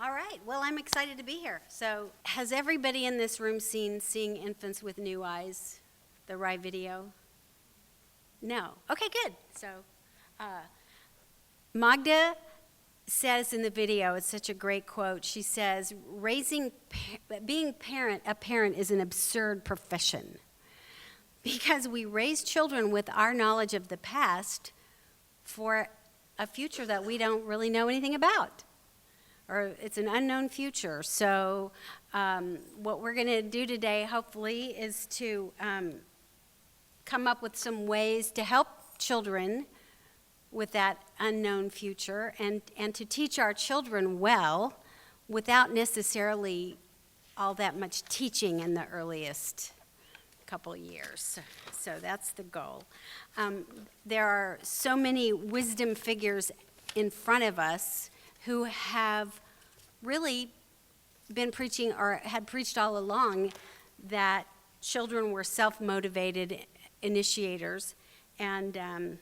All right, well, I'm excited to be here. So, has everybody in this room seen Seeing Infants with New Eyes, the Rye video? No. Okay, good. So, Magda says in the video, it's such a great quote. She says, being a parent is an absurd profession because we raise children with our knowledge of the past for a future that we don't really know anything about. Or it's an unknown future. So what we're going to do today, hopefully, is to come up with some ways to help children with that unknown future and to teach our children well without necessarily all that much teaching in the earliest couple years. So that's the goal. There are so many wisdom figures in front of us who have really been preaching or had preached all along that children were self-motivated initiators. And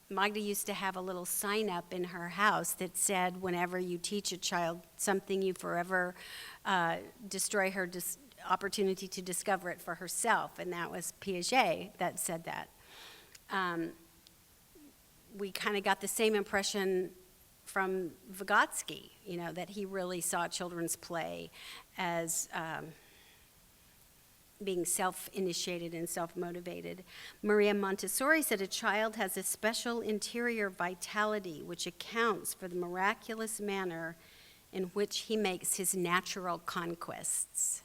Magda used to have a little sign up in her house that said, whenever you teach a child something, you forever destroy her opportunity to discover it for herself. And that was Piaget that said that. We kind of got the same impression from Vygotsky, that he really saw children's play as being self-initiated and self-motivated. Maria Montessori said a child has a special interior vitality which accounts for the miraculous manner in which he makes his natural conquests.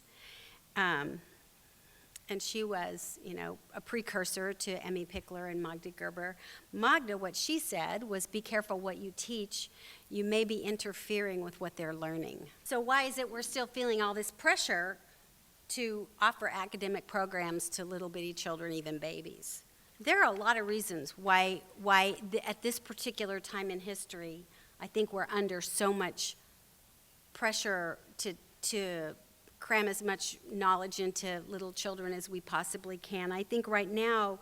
And she was, a precursor to Emmy Pickler and Magda Gerber. Magda, what she said was, be careful what you teach. You may be interfering with what they're learning. So why is it we're still feeling all this pressure to offer academic programs to little bitty children, even babies? There are a lot of reasons why at this particular time in history, I think we're under so much pressure to cram as much knowledge into little children as we possibly can. I think right now,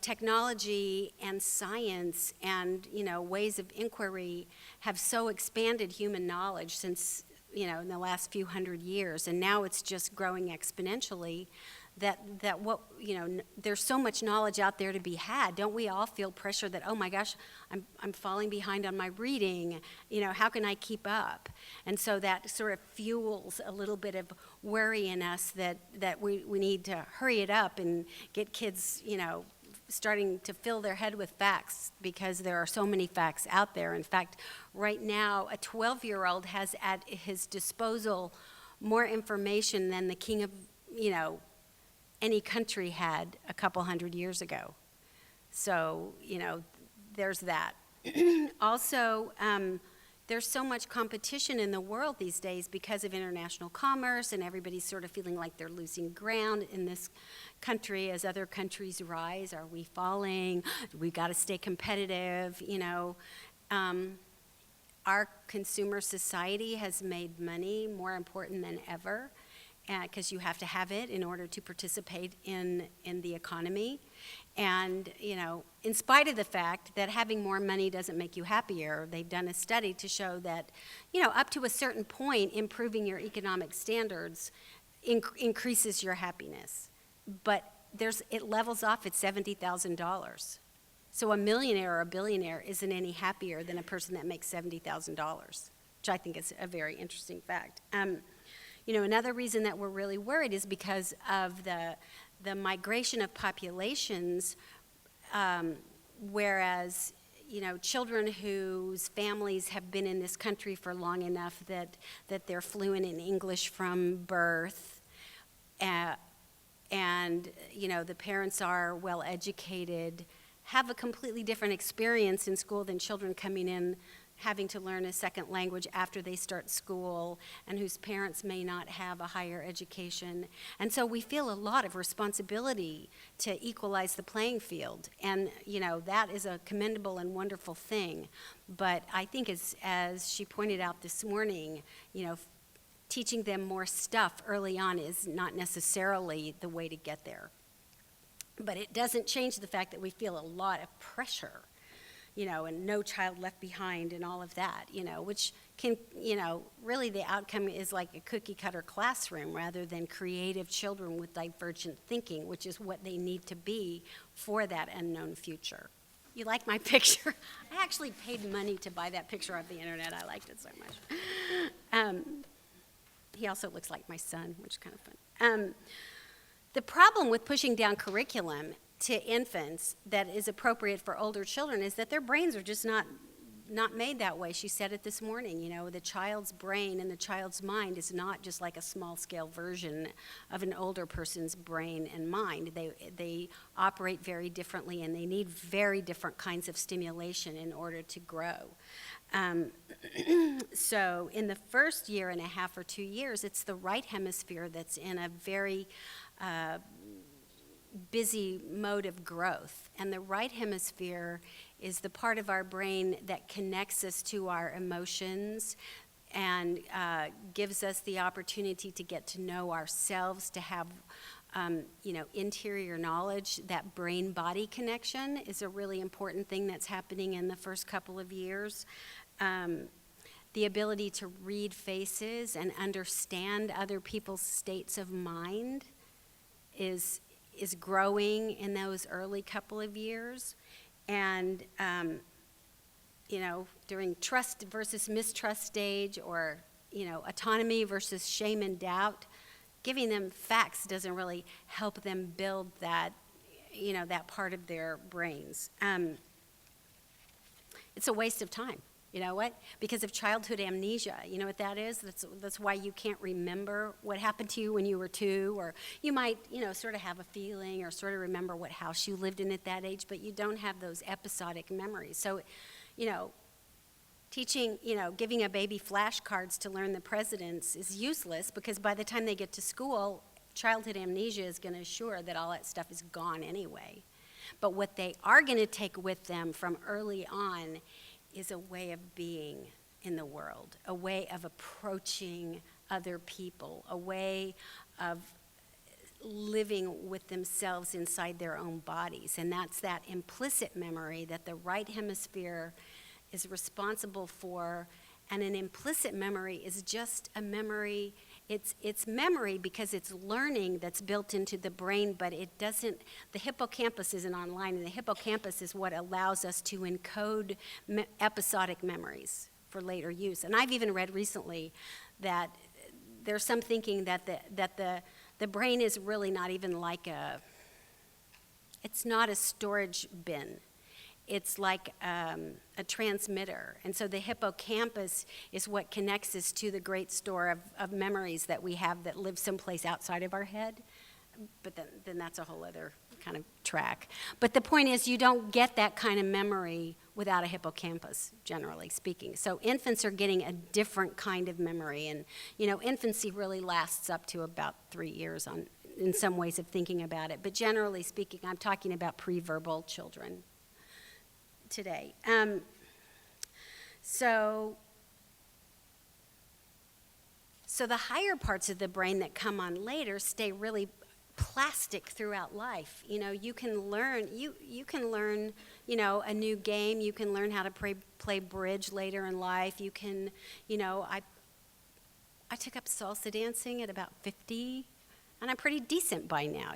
technology and science and, ways of inquiry have so expanded human knowledge since, in the last few hundred years, and now it's just growing exponentially, that what, there's so much knowledge out there to be had. Don't we all feel pressure that, oh my gosh, I'm falling behind on my reading, how can I keep up? And so that sort of fuels a little bit of worry in us that we need to hurry it up and get kids, starting to fill their head with facts because there are so many facts out there. In fact, right now, a 12-year-old has at his disposal more information than the king of, any country had a couple hundred years ago. So, there's that. Also, there's so much competition in the world these days because of international commerce, and everybody's sort of feeling like they're losing ground in this country as other countries rise. Are we falling? We've got to stay competitive, Our consumer society has made money more important than ever, because you have to have it in order to participate in the economy. And, in spite of the fact that having more money doesn't make you happier, they've done a study to show that, up to a certain point, improving your economic standards increases your happiness. But it levels off at $70,000. So a millionaire or a billionaire isn't any happier than a person that makes $70,000, which I think is a very interesting fact. Another reason that we're really worried is because of the migration of populations, whereas, children whose families have been in this country for long enough that they're fluent in English from birth, and, the parents are well educated, have a completely different experience in school than children coming in having to learn a second language after they start school, and whose parents may not have a higher education. And so we feel a lot of responsibility to equalize the playing field. And, that is a commendable and wonderful thing. But I think as she pointed out this morning, teaching them more stuff early on is not necessarily the way to get there. But it doesn't change the fact that we feel a lot of pressure, and No Child Left Behind and all of that, which can, really the outcome is like a cookie cutter classroom rather than creative children with divergent thinking, which is what they need to be for that unknown future. You like my picture? I actually paid money to buy that picture off the internet. I liked it so much. He also looks like my son, which is kind of fun. The problem with pushing down curriculum to infants that is appropriate for older children is that their brains are just not made that way. She said it this morning, the child's brain and the child's mind is not just like a small-scale version of an older person's brain and mind. They operate very differently, and they need very different kinds of stimulation in order to grow. So in the first year and a half or 2 years, it's the right hemisphere that's in a very busy mode of growth. And the right hemisphere is the part of our brain that connects us to our emotions and gives us the opportunity to get to know ourselves, to have interior knowledge. That brain-body connection is a really important thing that's happening in the first couple of years. The ability to read faces and understand other people's states of mind is growing in those early couple of years. And, during trust versus mistrust stage, or, autonomy versus shame and doubt, giving them facts doesn't really help them build that, that part of their brains. It's a waste of time. You know what? Because of childhood amnesia. You know what that is? That's why you can't remember what happened to you when you were 2, or you might, sort of have a feeling or sort of remember what house you lived in at that age, but you don't have those episodic memories. So, teaching, giving a baby flashcards to learn the presidents is useless, because by the time they get to school, childhood amnesia is going to assure that all that stuff is gone anyway. But what they are going to take with them from early on is a way of being in the world, a way of approaching other people, a way of living with themselves inside their own bodies. And that's that implicit memory that the right hemisphere is responsible for. And an implicit memory is just a memory. It's memory because it's learning that's built into the brain, but it doesn't, the hippocampus isn't online, and the hippocampus is what allows us to encode episodic memories for later use. And I've even read recently that there's some thinking that the brain is really not even like it's not a storage bin. It's like a transmitter. And so the hippocampus is what connects us to the great store of memories that we have that live someplace outside of our head. But then that's a whole other kind of track. But the point is, you don't get that kind of memory without a hippocampus, generally speaking. So infants are getting a different kind of memory. And, infancy really lasts up to about 3 years in some ways of thinking about it. But generally speaking, I'm talking about pre-verbal children today. So the higher parts of the brain that come on later stay really plastic throughout life. You can learn a new game. You can learn how to play bridge later in life. You can, I took up salsa dancing at about 50, and I'm pretty decent by now,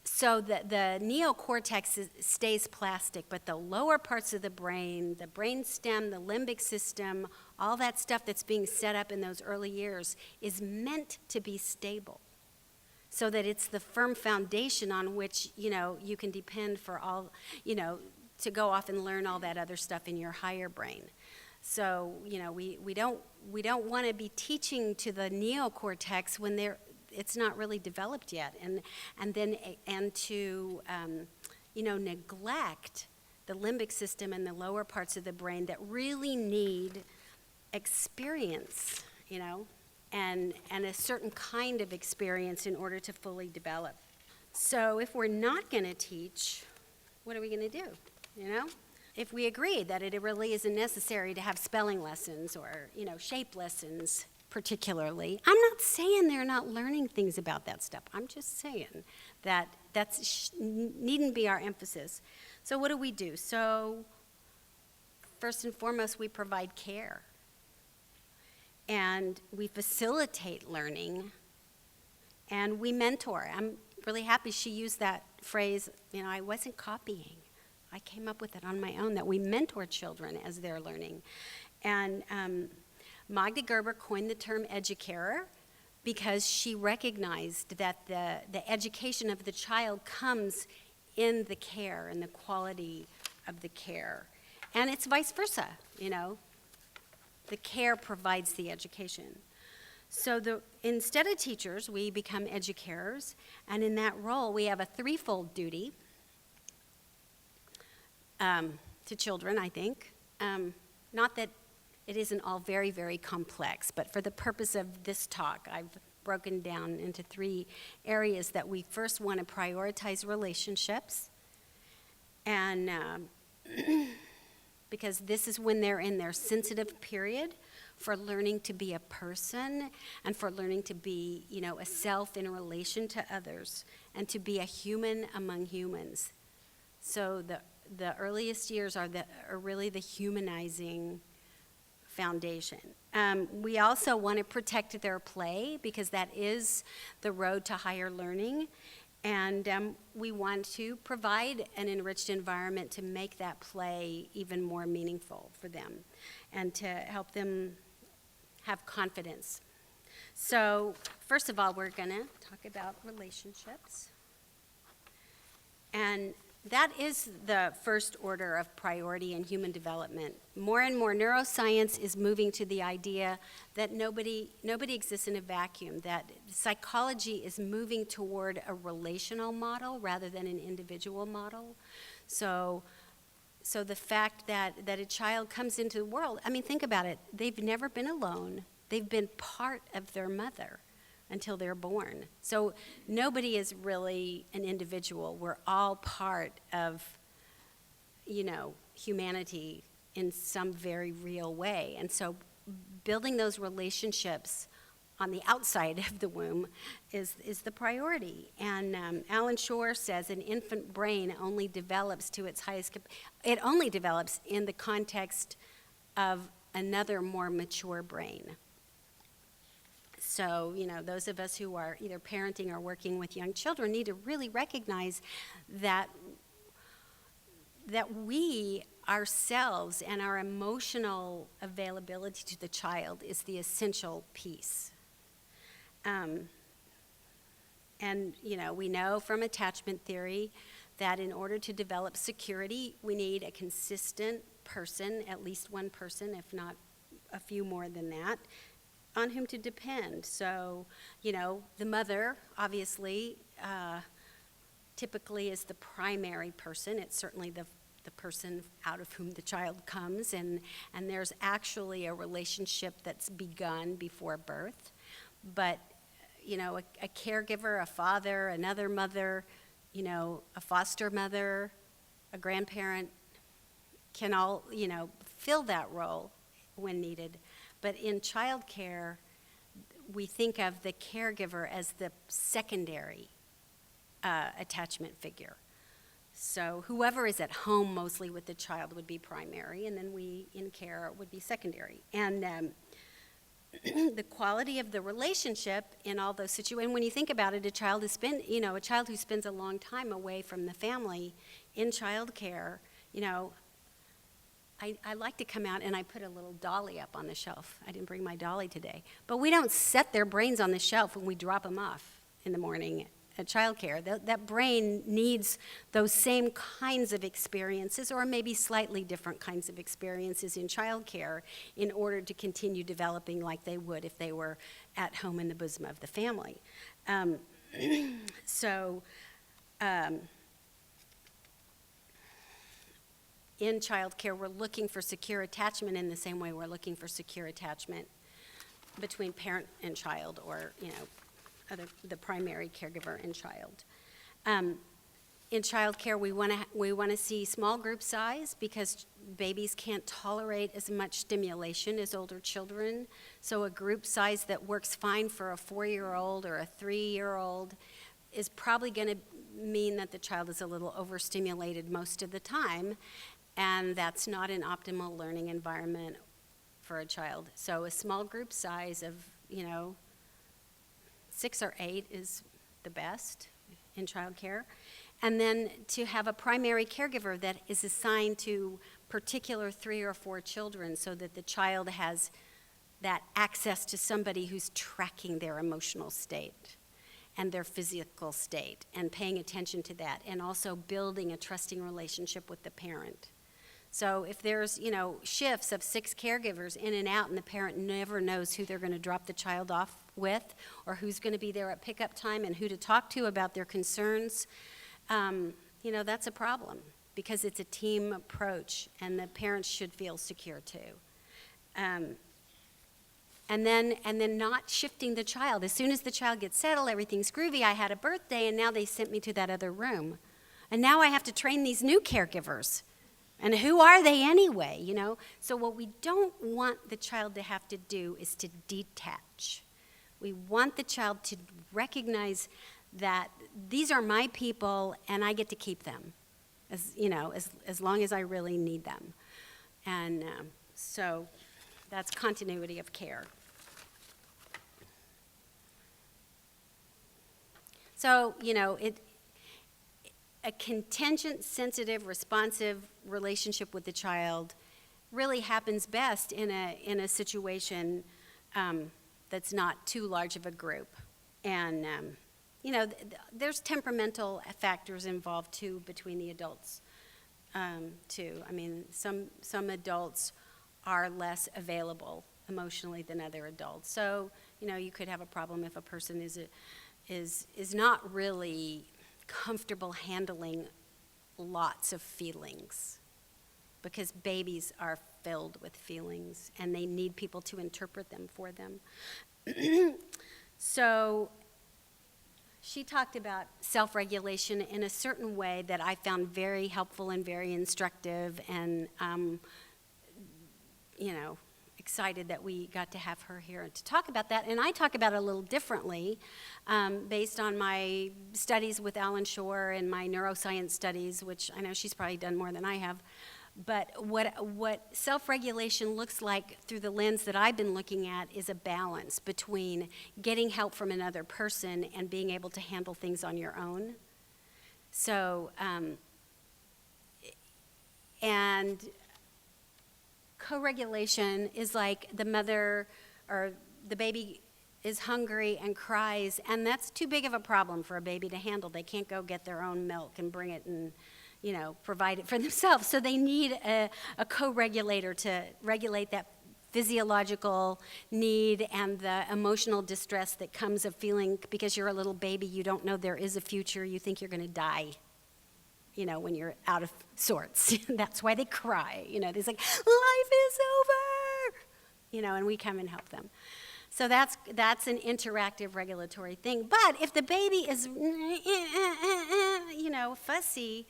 So the neocortex stays plastic, but the lower parts of the brain stem, the limbic system, all that stuff that's being set up in those early years is meant to be stable, so that it's the firm foundation on which, you can depend for all, to go off and learn all that other stuff in your higher brain. So, we don't want to be teaching to the neocortex when it's not really developed yet, and to neglect the limbic system and the lower parts of the brain that really need experience, and a certain kind of experience in order to fully develop. So if we're not going to teach, what are we going to do? If we agree that it really isn't necessary to have spelling lessons or shape lessons, particularly. I'm not saying they're not learning things about that stuff. I'm just saying that needn't be our emphasis. So what do? So first and foremost, we provide care. and we facilitate learning, and we mentor. I'm really happy she used that phrase, I wasn't copying. I came up with it on my own, that we mentor children as they're learning. And Magda Gerber coined the term educarer because she recognized that the education of the child comes in the care and the quality of the care. And it's vice versa, The care provides the education. So instead of teachers, we become educators, and in that role, we have a threefold duty to children, I think. Not that it isn't all very, very complex, but for the purpose of this talk, I've broken down into 3 areas that we first want to prioritize relationships, and because this is when they're in their sensitive period for learning to be a person and for learning to be, a self in relation to others and to be a human among humans. So the earliest years are really the humanizing foundation. We also want to protect their play because that is the road to higher learning. And we want to provide an enriched environment to make that play even more meaningful for them and to help them have confidence. So first of all, we're going to talk about relationships. And that is the first order of priority in human development. More and more neuroscience is moving to the idea that nobody exists in a vacuum, that psychology is moving toward a relational model rather than an individual model. So the fact that a child comes into the world, think about it, they've never been alone. They've been part of their mother until they're born. So nobody is really an individual. We're all part of, humanity in some very real way. And so building those relationships on the outside of the womb is the priority. And Alan Shore says an infant brain only develops to its highest it only develops in the context of another more mature brain. So, those of us who are either parenting or working with young children need to really recognize that we ourselves and our emotional availability to the child is the essential piece. And, we know from attachment theory that in order to develop security, we need a consistent person, at least one person, if not a few more than that, on whom to depend. So, the mother, obviously, typically is the primary person. It's certainly the person out of whom the child comes, and there's actually a relationship that's begun before birth. But, a caregiver, a father, another mother, a foster mother, a grandparent can all, fill that role when needed. But in childcare, we think of the caregiver as the secondary attachment figure. So whoever is at home mostly with the child would be primary, and then we in care would be secondary. And the quality of the relationship in all those situations, when you think about it, a child who spends a long time away from the family in childcare, I like to come out and I put a little dolly up on the shelf. I didn't bring my dolly today. But we don't set their brains on the shelf when we drop them off in the morning at childcare. That brain needs those same kinds of experiences, or maybe slightly different kinds of experiences in childcare, in order to continue developing like they would if they were at home in the bosom of the family. In childcare, we're looking for secure attachment in the same way we're looking for secure attachment between parent and child, or the primary caregiver and child. In childcare, we want to see small group size because babies can't tolerate as much stimulation as older children. So a group size that works fine for a 4-year-old or a 3-year-old is probably going to mean that the child is a little overstimulated most of the time. And that's not an optimal learning environment for a child. So a small group size of, 6 or 8 is the best in childcare. And then to have a primary caregiver that is assigned to particular 3 or 4 children so that the child has that access to somebody who's tracking their emotional state and their physical state and paying attention to that, and also building a trusting relationship with the parent. So if there's, shifts of 6 caregivers in and out and the parent never knows who they're going to drop the child off with or who's going to be there at pickup time and who to talk to about their concerns, that's a problem because it's a team approach and the parents should feel secure too. And then not shifting the child. As soon as the child gets settled, everything's groovy. I had a birthday and now they sent me to that other room. And now I have to train these new caregivers. And who are they anyway, So what we don't want the child to have to do is to detach. We want the child to recognize that these are my people and I get to keep them, as long as I really need them. And so that's continuity of care. So, a contingent, sensitive, responsive relationship with the child really happens best in a situation that's not too large of a group. And, there's temperamental factors involved, too, between the adults, too. I mean, some adults are less available emotionally than other adults. So, you could have a problem if a person is not really comfortable handling lots of feelings, because babies are filled with feelings and they need people to interpret them for them. So she talked about self-regulation in a certain way that I found very helpful and very instructive, and excited that we got to have her here to talk about that. And I talk about it a little differently based on my studies with Alan Shore and my neuroscience studies, which I know she's probably done more than I have. But what self-regulation looks like through the lens that I've been looking at is a balance between getting help from another person and being able to handle things on your own. So, and co-regulation is like the mother or the baby is hungry and cries, and that's too big of a problem for a baby to handle. They can't go get their own milk and bring it and provide it for themselves. So they need a co-regulator to regulate that physiological need and the emotional distress that comes of feeling, because you're a little baby, you don't know there is a future, you think you're going to die, when you're out of sorts. That's why they cry. They're like, life is over, and we come and help them. So that's an interactive regulatory thing. But if the baby is, fussy,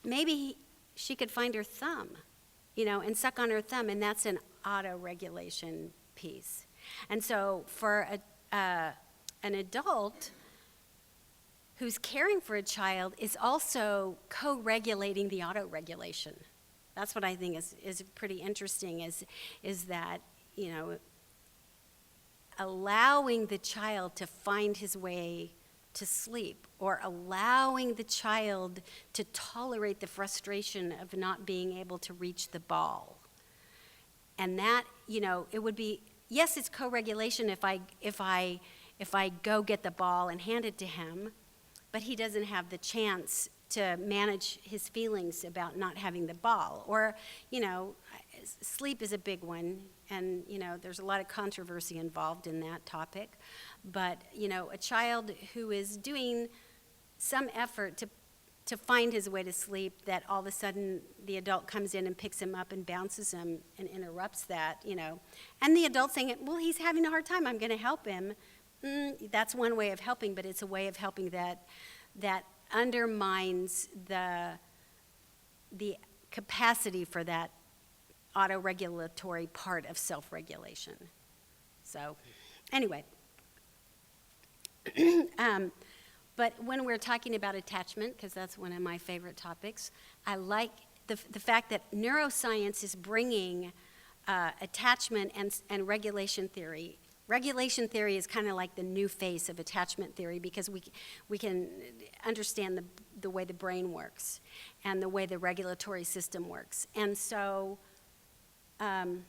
maybe she could find her thumb, and suck on her thumb, and that's an auto-regulation piece. And so for an adult who's caring for a child is also co-regulating the auto-regulation. That's what I think is pretty interesting, is that, allowing the child to find his way to sleep, or allowing the child to tolerate the frustration of not being able to reach the ball. And that, it would be, yes, it's co-regulation if I go get the ball and hand it to him, but he doesn't have the chance to manage his feelings about not having the ball. Or, sleep is a big one, and, there's a lot of controversy involved in that topic. But, a child who is doing some effort to find his way to sleep, that all of a sudden the adult comes in and picks him up and bounces him and interrupts that, And the adult saying, well, he's having a hard time, I'm going to help him. That's one way of helping, but it's a way of helping that undermines the capacity for that auto-regulatory part of self-regulation. So, anyway. But when we're talking about attachment, because that's one of my favorite topics, I like the fact that neuroscience is bringing attachment and regulation theory. Regulation theory is kind of like the new face of attachment theory because we can understand the way the brain works and the way the regulatory system works. And so an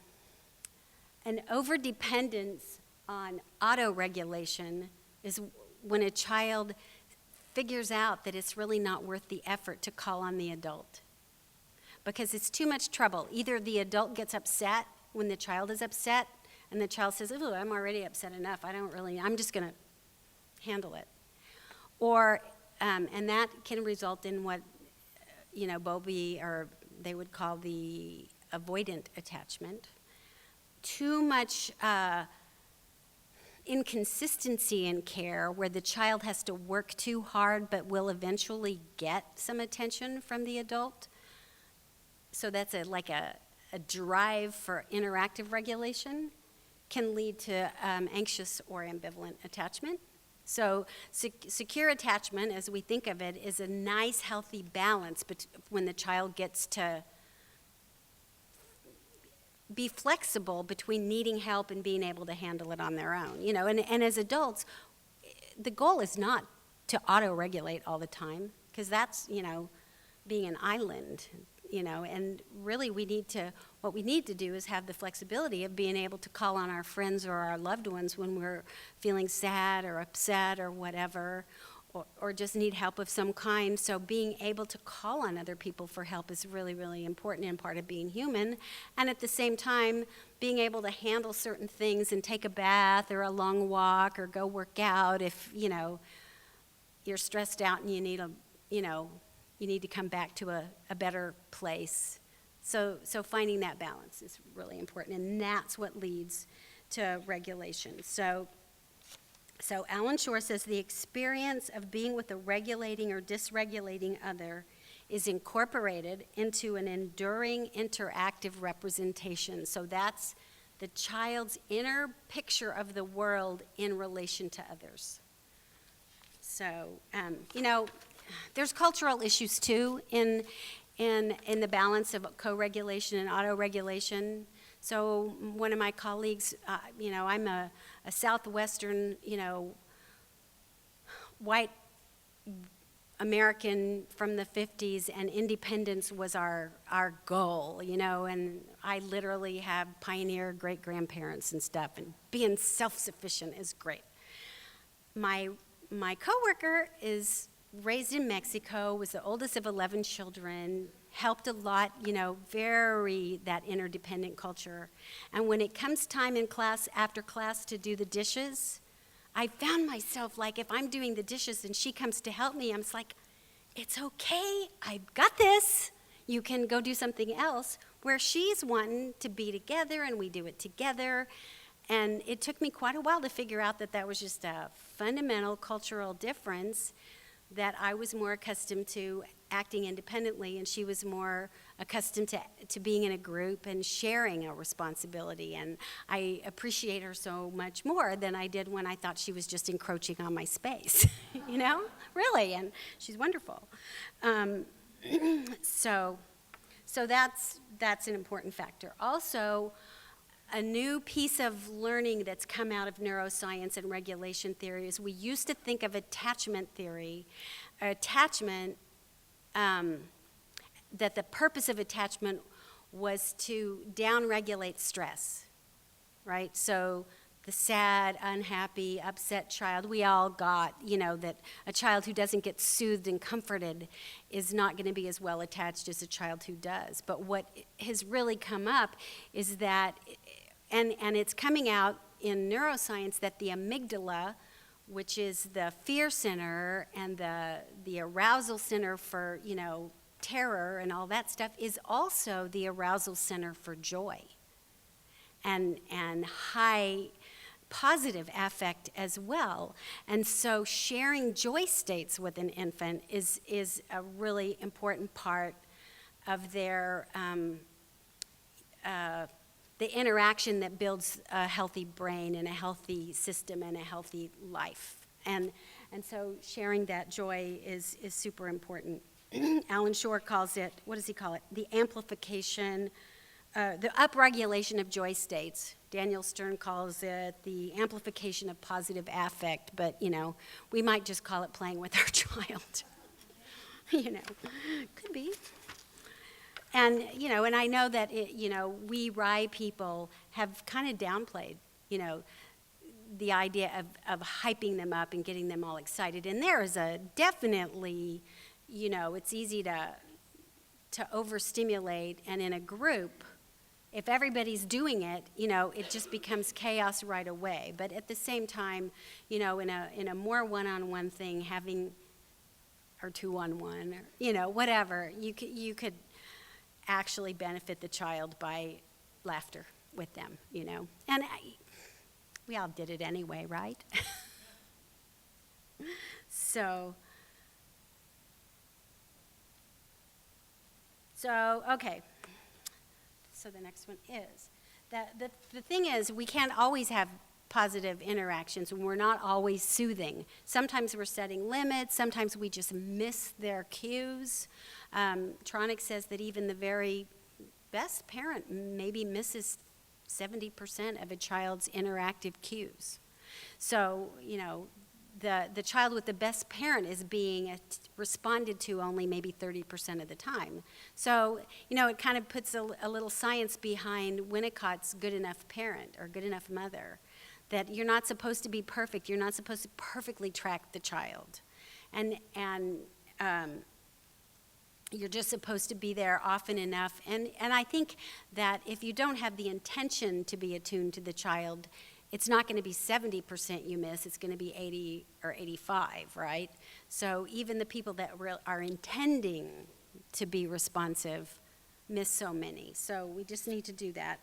overdependence on auto-regulation is when a child figures out that it's really not worth the effort to call on the adult because it's too much trouble. Either the adult gets upset when the child is upset, and the child says, "Ooh, I'm already upset enough. I'm just going to handle it." Or, and that can result in what, Bowlby, or they would call the avoidant attachment. Too much inconsistency in care where the child has to work too hard but will eventually get some attention from the adult. So that's like a drive for interactive regulation can lead to anxious or ambivalent attachment. So secure attachment, as we think of it, is a nice, healthy balance when the child gets to be flexible between needing help and being able to handle it on their own. And as adults, the goal is not to auto-regulate all the time, because that's, being an island. And really what we need to do is have the flexibility of being able to call on our friends or our loved ones when we're feeling sad or upset or whatever, or just need help of some kind. So being able to call on other people for help is really, really important and part of being human. And at the same time, being able to handle certain things and take a bath or a long walk or go work out if, you're stressed out and you need to come back to a better place. So finding that balance is really important, and that's what leads to regulation. So Alan Shore says the experience of being with a regulating or dysregulating other is incorporated into an enduring interactive representation. So that's the child's inner picture of the world in relation to others. So, there's cultural issues too in the balance of co-regulation and auto-regulation. So one of my colleagues, I'm a Southwestern, white American from the 50s, and independence was our goal, and I literally have pioneer great-grandparents and stuff, and being self-sufficient is great. My coworker is raised in Mexico, was the oldest of 11 children, helped a lot, very that interdependent culture. And when it comes time in class, after class, to do the dishes, I found myself like, if I'm doing the dishes and she comes to help me, I'm just like, it's okay, I've got this. You can go do something else, where she's wanting to be together and we do it together. And it took me quite a while to figure out that was just a fundamental cultural difference, that I was more accustomed to acting independently, and she was more accustomed to being in a group and sharing a responsibility. And I appreciate her so much more than I did when I thought she was just encroaching on my space, really, and she's wonderful. So that's an important factor. Also, a new piece of learning that's come out of neuroscience and regulation theory is we used to think of attachment theory, that the purpose of attachment was to downregulate stress, right? So the sad, unhappy, upset child, we all got, that a child who doesn't get soothed and comforted is not going to be as well attached as a child who does. But what has really come up is that, and it's coming out in neuroscience, that the amygdala, which is the fear center and the arousal center for, terror and all that stuff, is also the arousal center for joy and high positive affect as well. And so sharing joy states with an infant is a really important part of their the interaction that builds a healthy brain and a healthy system and a healthy life. And so sharing that joy is super important. Alan Shore calls it, what does he call it? The amplification the upregulation of joy states. Daniel Stern calls it the amplification of positive affect, but, we might just call it playing with our child. Could be. And, and I know that, we RIE people have kind of downplayed, the idea of hyping them up and getting them all excited. And there is a definitely, it's easy to overstimulate, and in a group, if everybody's doing it, it just becomes chaos right away. But at the same time, in a more one-on-one thing, having, or two-on-one, or, whatever, you could actually benefit the child by laughter with them, And we all did it anyway, right? So, okay. So the next one is, the thing is, we can't always have positive interactions, and we're not always soothing. Sometimes we're setting limits, sometimes we just miss their cues. Tronick says that even the very best parent maybe misses 70% of a child's interactive cues. So, the child with the best parent is being responded to only maybe 30% of the time. So, it kind of puts a little science behind Winnicott's good enough parent or good enough mother, that you're not supposed to be perfect. You're not supposed to perfectly track the child. And you're just supposed to be there often enough. And I think that if you don't have the intention to be attuned to the child, it's not going to be 70% you miss, it's going to be 80 or 85, right? So even the people that are intending to be responsive miss so many. So we just need to do that.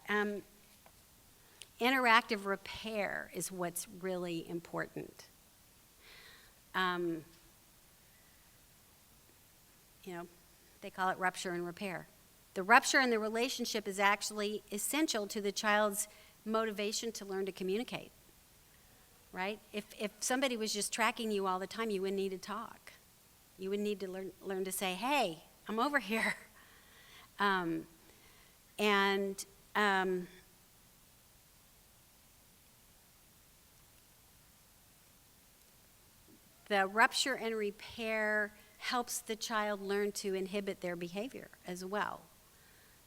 Interactive repair is what's really important. They call it rupture and repair. The rupture in the relationship is actually essential to the child's motivation to learn to communicate, right? If somebody was just tracking you all the time, you wouldn't need to talk. You would need to learn to say, hey, I'm over here. The rupture and repair helps the child learn to inhibit their behavior as well.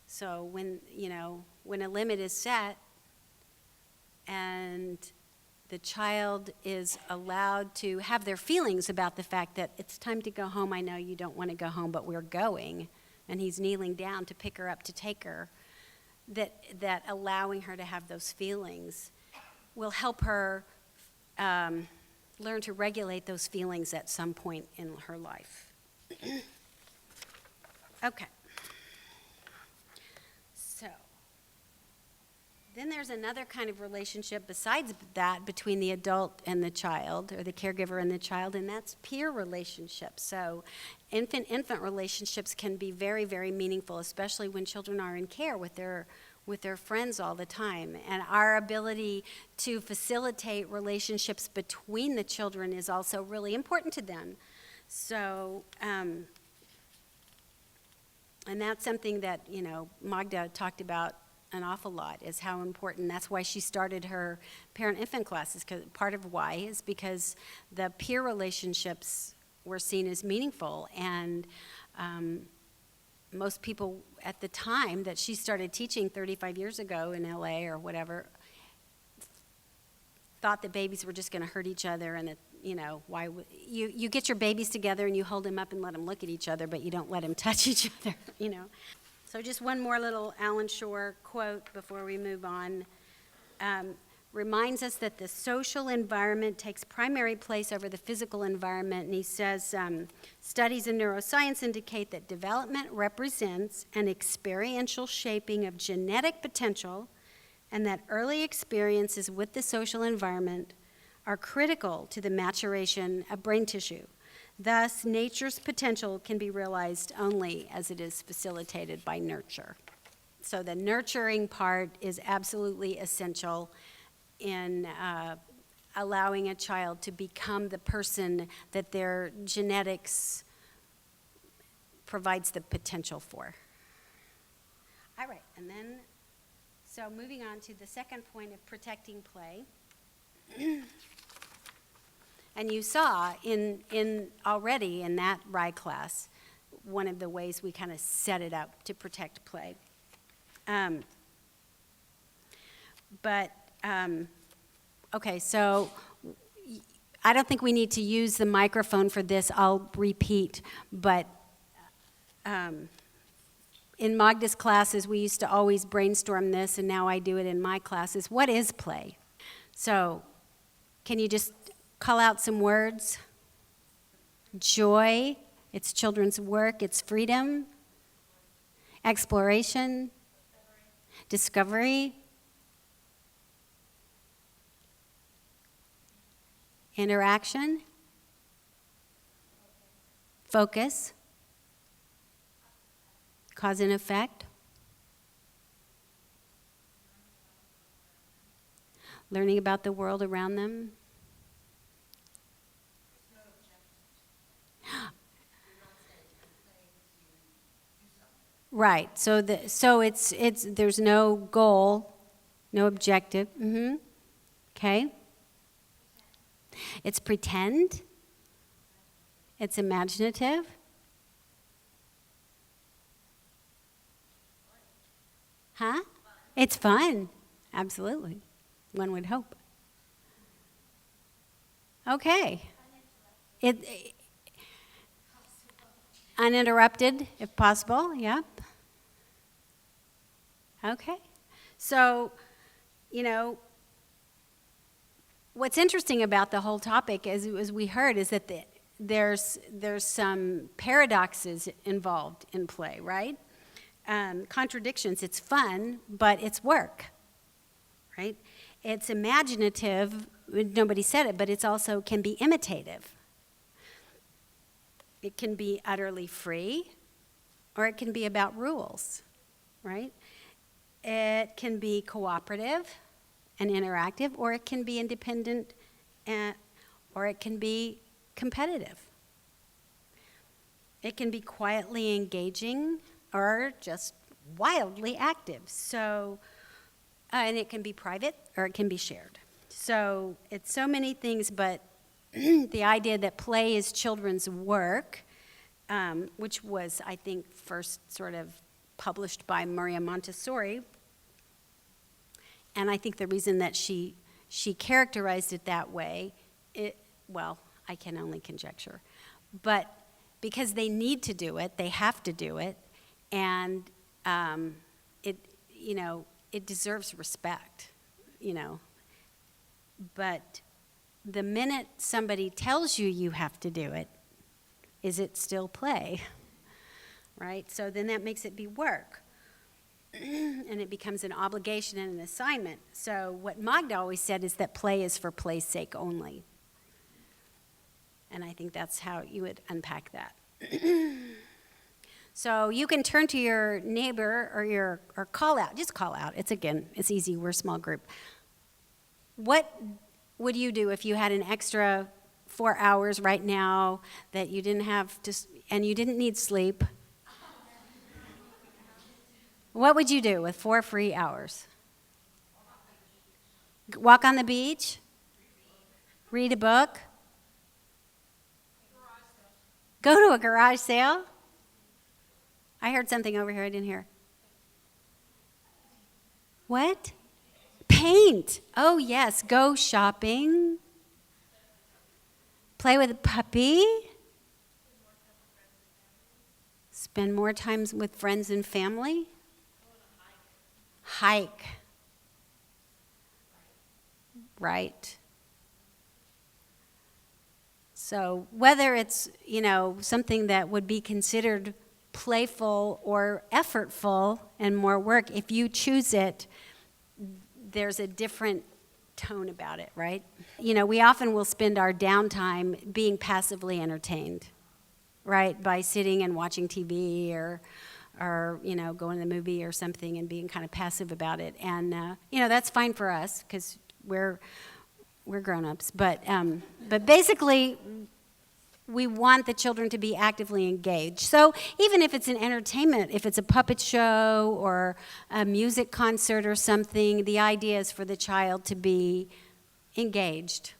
So when a limit is set and the child is allowed to have their feelings about the fact that it's time to go home, I know you don't want to go home, but we're going, and he's kneeling down to pick her up to take her, that allowing her to have those feelings will help her learn to regulate those feelings at some point in her life. Okay. So, then there's another kind of relationship besides that between the adult and the child, or the caregiver and the child, and that's peer relationships. So infant relationships can be very, very meaningful, especially when children are in care with their friends all the time. And our ability to facilitate relationships between the children is also really important to them. So, and that's something that, Magda talked about an awful lot, is how important. That's why she started her parent-infant classes, because part of why is because the peer relationships were seen as meaningful. And most people at the time that she started teaching 35 years ago in LA or whatever thought that babies were just going to hurt each other, and that, why you get your babies together and you hold them up and let them look at each other, but you don't let them touch each other, So just one more little Alan Shore quote before we move on. Reminds us that the social environment takes primary place over the physical environment. And he says, studies in neuroscience indicate that development represents an experiential shaping of genetic potential, and that early experiences with the social environment are critical to the maturation of brain tissue. Thus, nature's potential can be realized only as it is facilitated by nurture. So the nurturing part is absolutely essential in allowing a child to become the person that their genetics provides the potential for. All right, and then So moving on to the second point of protecting play. And you saw in already in that RI class, one of the ways we kind of set it up to protect play. Okay, so I don't think we need to use the microphone for this. I'll repeat, but in Magda's classes, we used to always brainstorm this, and now I do it in my classes. What is play? So can you just call out some words? Joy, it's children's work, it's freedom, exploration, discovery, interaction, focus, cause and effect, learning about the world around them. Right. So it's there's no goal, no objective. Okay. It's pretend. It's imaginative. Huh? It's fun. Absolutely. One would hope. Okay. Uninterrupted, if possible. Yep. Okay. So, what's interesting about the whole topic, as we heard, is that there's some paradoxes involved in play, right? Contradictions. It's fun, but it's work, right? It's imaginative. Nobody said it, but it's also can be imitative. It can be utterly free, or it can be about rules, right? It can be cooperative and interactive, or it can be independent, or it can be competitive. It can be quietly engaging, or just wildly active. So, and it can be private, or it can be shared. So it's so many things, but the idea that play is children's work, which was, I think, first sort of published by Maria Montessori. And I think the reason that she characterized it that way, I can only conjecture. But because they need to do it, they have to do it, and it deserves respect, But the minute somebody tells you have to do it, is it still play, right? So then that makes it be work, and it becomes an obligation and an assignment. So what Magda always said is that play is for play's sake only. And I think that's how you would unpack that. So you can turn to your neighbor or call out. Just call out. It's easy. We're a small group. What would you do if you had an extra 4 hours right now that you didn't have to, and you didn't need sleep? What would you do with 4 free hours? Walk on the beach? Read a book? Go to a garage sale? I heard something over here I didn't hear. What? Paint. Oh, yes. Go shopping. Play with a puppy. Spend more time with friends and family. Hike. Right. So whether it's, something that would be considered playful or effortful and more work, if you choose it, there's a different tone about it, right? We often will spend our downtime being passively entertained, right? By sitting and watching TV or going to the movie or something and being kind of passive about it. And, that's fine for us because we're grown-ups. But basically, we want the children to be actively engaged. So even if it's an entertainment, if it's a puppet show or a music concert or something, the idea is for the child to be engaged.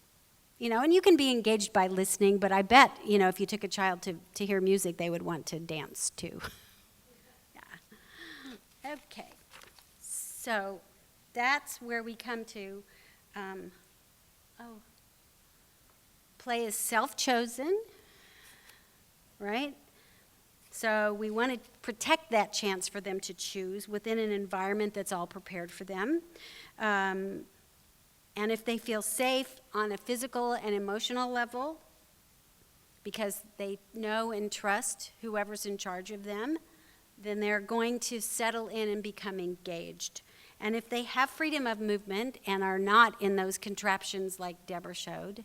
And you can be engaged by listening, but I bet, if you took a child to hear music, they would want to dance too. Yeah. Okay. So that's where we come to, play is self-chosen, right? So we want to protect that chance for them to choose within an environment that's all prepared for them. And if they feel safe on a physical and emotional level, because they know and trust whoever's in charge of them, then they're going to settle in and become engaged. And if they have freedom of movement and are not in those contraptions like Deborah showed,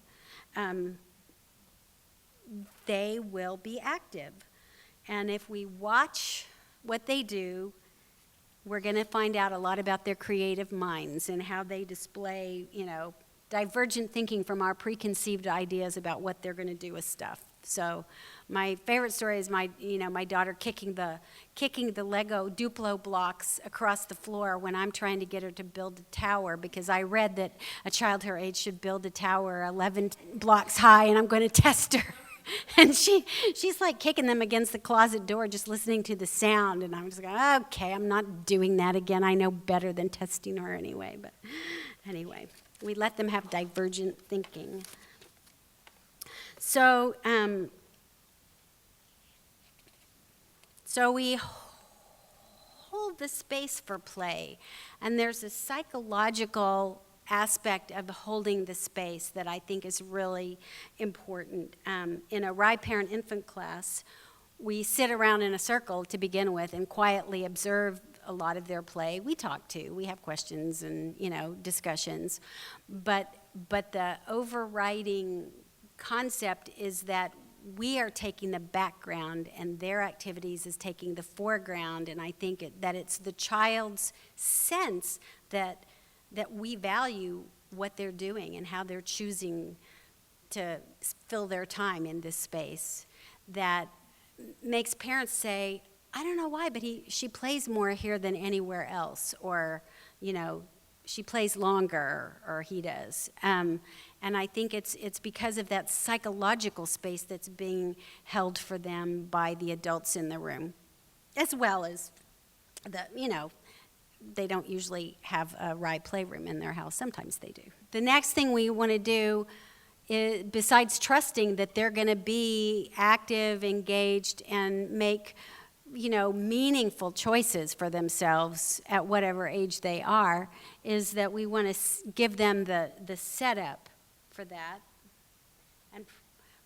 they will be active. And if we watch what they do, we're going to find out a lot about their creative minds and how they display, divergent thinking from our preconceived ideas about what they're going to do with stuff. So my favorite story is my daughter kicking the Lego Duplo blocks across the floor when I'm trying to get her to build a tower, because I read that a child her age should build a tower 11 blocks high, and I'm going to test her. And she's like kicking them against the closet door, just listening to the sound. And I'm just going, okay, I'm not doing that again. I know better than testing her anyway. But anyway, we let them have divergent thinking. So, we hold the space for play. And there's a psychological aspect of holding the space that I think is really important. In a Rye Parent Infant class, we sit around in a circle to begin with and quietly observe a lot of their play. We talk too. We have questions and, discussions. But the overriding concept is that we are taking the background and their activities is taking the foreground. And I think that it's the child's sense that we value what they're doing and how they're choosing to fill their time in this space that makes parents say, I don't know why, but she plays more here than anywhere else, or, she plays longer, or he does. And I think it's because of that psychological space that's being held for them by the adults in the room, as well as they don't usually have a Rye playroom in their house. Sometimes they do. The next thing we want to do is, besides trusting that they're going to be active, engaged, and make, meaningful choices for themselves at whatever age they are, is that we want to give them the setup for that and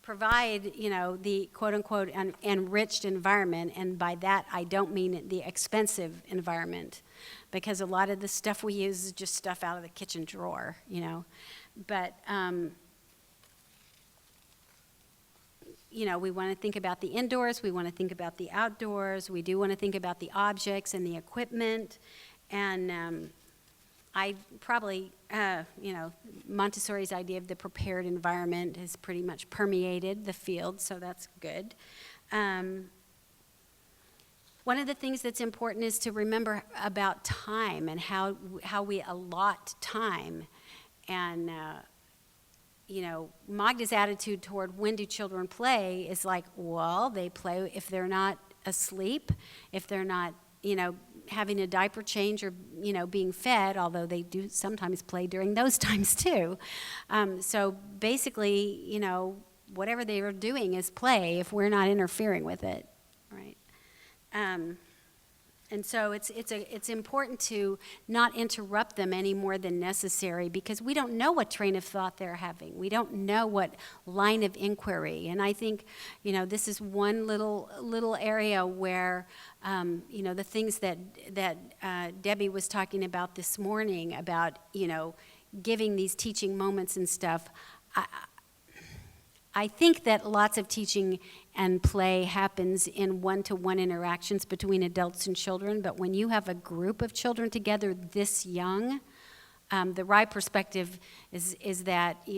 provide, the quote-unquote enriched environment. And by that, I don't mean the expensive environment, because a lot of the stuff we use is just stuff out of the kitchen drawer, But, we want to think about the indoors, we want to think about the outdoors, we do want to think about the objects and the equipment. And I probably, Montessori's idea of the prepared environment has pretty much permeated the field, so that's good. One of the things that's important is to remember about time and how we allot time. And, Magda's attitude toward when do children play is like, well, they play if they're not asleep, if they're not, having a diaper change or, being fed, although they do sometimes play during those times too. So basically, whatever they are doing is play if we're not interfering with it, right? And so it's important to not interrupt them any more than necessary, because we don't know what train of thought they're having. We don't know what line of inquiry. And I think, this is one little area where, the things that Debbie was talking about this morning about, giving these teaching moments and stuff. I think that lots of teaching and play happens in one-to-one interactions between adults and children, but when you have a group of children together this young, the Rye perspective is that